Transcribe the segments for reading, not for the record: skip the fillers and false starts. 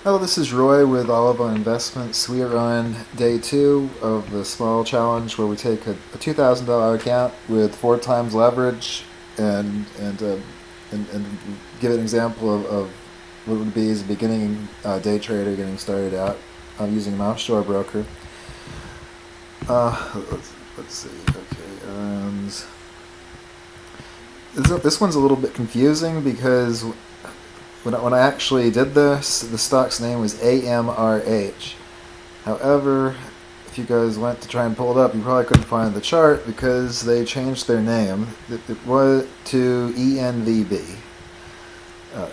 Hello, this is Roy with Olive Investments. We are on day 2 of the small challenge where we take a $2,000 account with 4 times leverage and give an example of what would be as a beginning day trader getting started out using an offshore broker. Let's see. Okay, and this one's a little bit confusing because when I actually did this, the stock's name was AMRH. However, if you guys went to try and pull it up, you probably couldn't find the chart because they changed their name. It was to ENVB.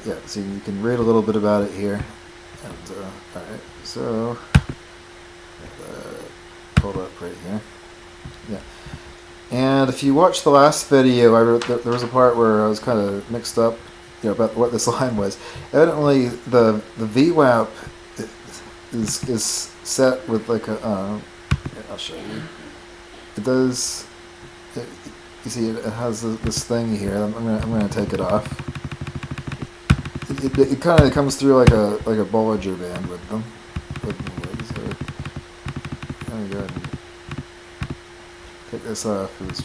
Yeah, so you can read a little bit about it here. And, alright, so, pulled up right here. Yeah. And if you watched the last video, there was a part where I was kind of mixed up, about what this line was. Evidently, the VWAP is set with like a. Here, I'll show you. It does. You see, it has this thing here. I'm gonna take it off. It kind of comes through like a Bollinger Band with them. Let me go ahead and take this off. It's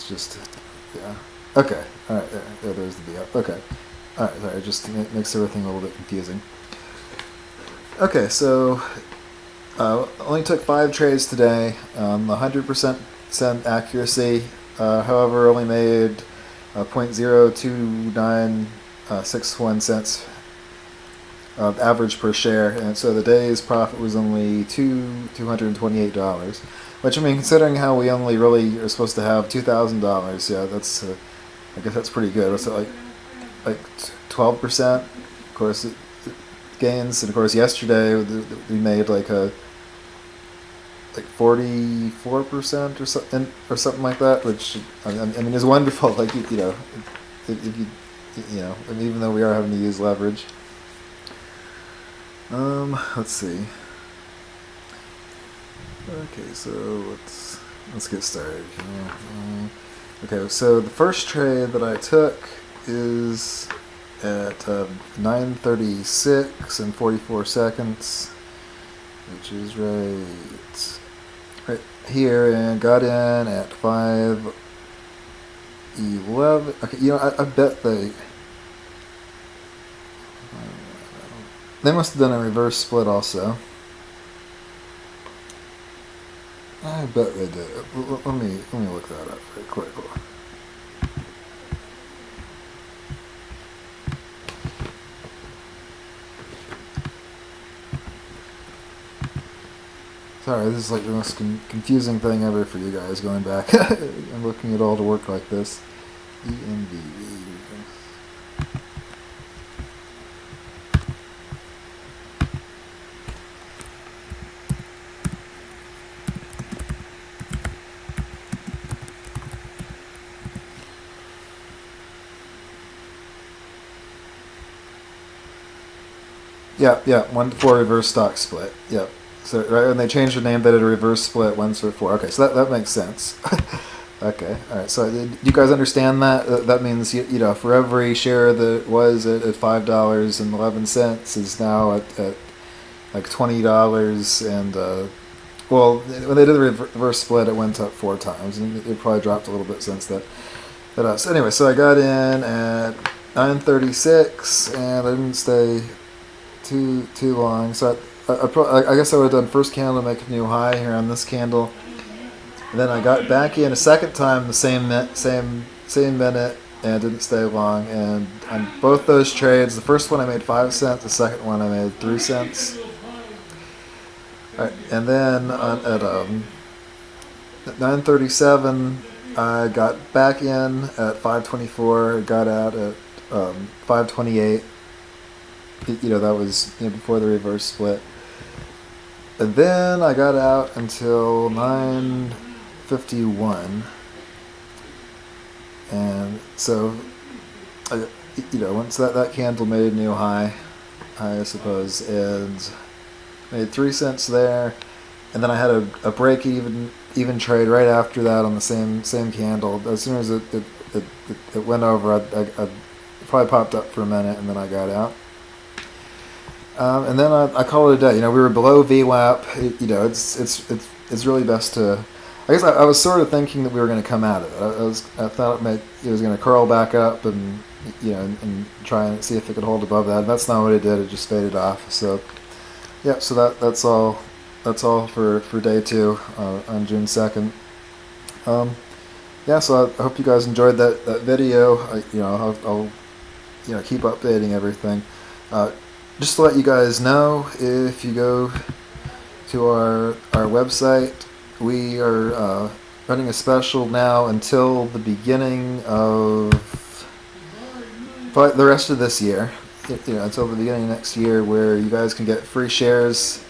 just, yeah. Okay, alright, there's the B up. Okay, alright, sorry, it just makes everything a little bit confusing. Okay, so only took 5 trades today, 100% accuracy, however, only made 0.02961 cents average per share, and so the day's profit was only $228, which, I mean, considering how we only really are supposed to have $2,000, yeah, that's I guess that's pretty good. What's it like 12%? Of course, it gains, and of course yesterday we made like 44% or something like that, which I mean is wonderful. Like if you I mean, even though we are having to use leverage. Let's see. Okay, so let's get started. Okay, so the first trade that I took is at 9:36 and 44 seconds, which is right here, and got in at 5:11. Okay, I bet they must have done a reverse split also. I bet they did. Let me look that up very quickly. Sorry, this is like the most confusing thing ever for you guys going back. I'm looking at all to work like this. ENVB. Yeah, 1-4 reverse stock split. Yep. So right when they changed the name, they did a reverse split 1-4. Okay, so that makes sense. Okay, all right. So do you guys understand that? That means for every share that was at $5.11 is now at like $20, and well, when they did the reverse split, it went up 4 times, and it probably dropped a little bit since that. So anyway, so I got in at 9:36, and I didn't stay too long, so I guess I would have done first candle to make a new high here on this candle, and then I got back in a second time the same minute and didn't stay long, and on both those trades, the first one I made 5 cents, the second one I made 3 cents. All right, and then at 9:37 I got back in at 5:24, got out at 5:28. That was before the reverse split. And then I got out until 9:51. And so, once that candle made a new high, I suppose, and made 3 cents there. And then I had a break even trade right after that on the same candle. As soon as it went over, I probably popped up for a minute, and then I got out. And then I call it a day. You know, we were below VWAP. It's really best to. I guess I was sort of thinking that we were going to come out of it. I thought it was going to curl back up and and try and see if it could hold above that. And that's not what it did. It just faded off. So yeah. So that's all. That's all for day 2 on June 2nd. Yeah. So I hope you guys enjoyed that video. I'll keep updating everything. Just to let you guys know, if you go to our website, we are running a special now until the beginning of the rest of this year. Until the beginning of next year, where you guys can get free shares.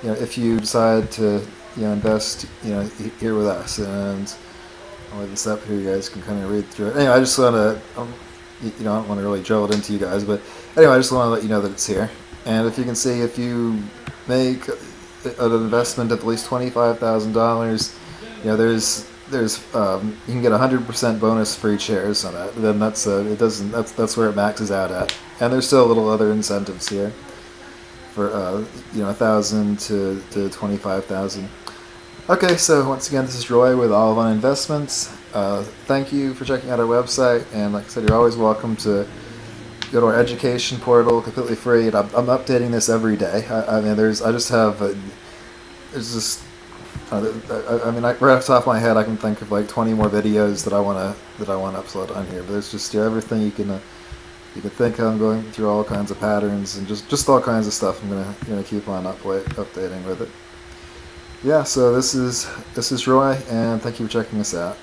If you decide to invest here with us, and I'll leave this up here. You guys can kind of read through it. Anyway, I just want to. I don't want to really drill it into you guys, but anyway, I just want to let you know that it's here. And if you can see, if you make an investment of at least $25,000, there's you can get 100% bonus free shares on that. Then that's where it maxes out at. And there's still a little other incentives here for 1,000 to 25,000. Okay, so once again, this is Roy with All On Investments. Thank you for checking out our website, and like I said, you're always welcome to go to our education portal, completely free. And I'm updating this every day. I mean, right off the top of my head, I can think of like 20 more videos that I want to upload on here. But there's just everything you can think of. I'm going through all kinds of patterns and just all kinds of stuff. I'm gonna keep on updating with it. Yeah, so this is Roy, and thank you for checking us out.